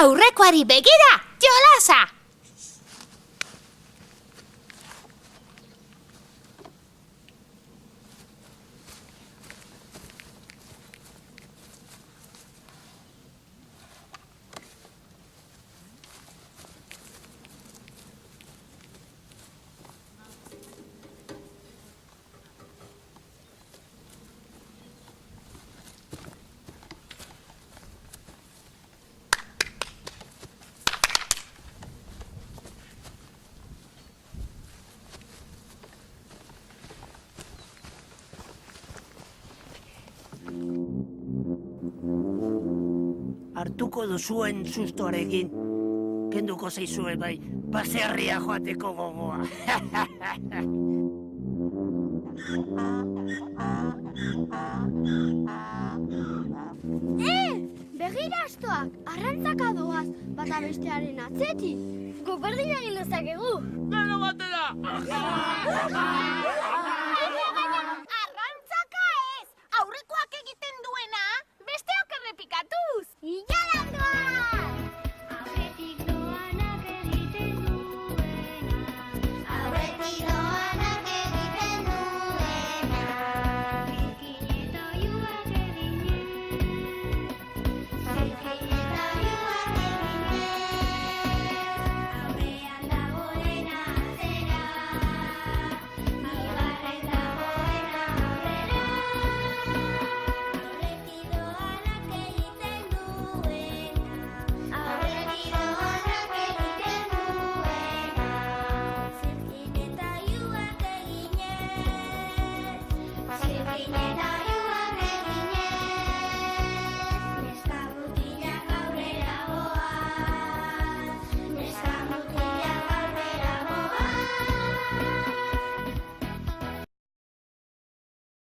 Aurrekoari begira, jolasa! Hartuko duzuen sustoarekin, kenduko zaizue bai, baserria joateko gogoa. Begira astoak, arrantzaka doaz, bata bestearen atzetik. Guk berdin egin dezakegu. Gero batera!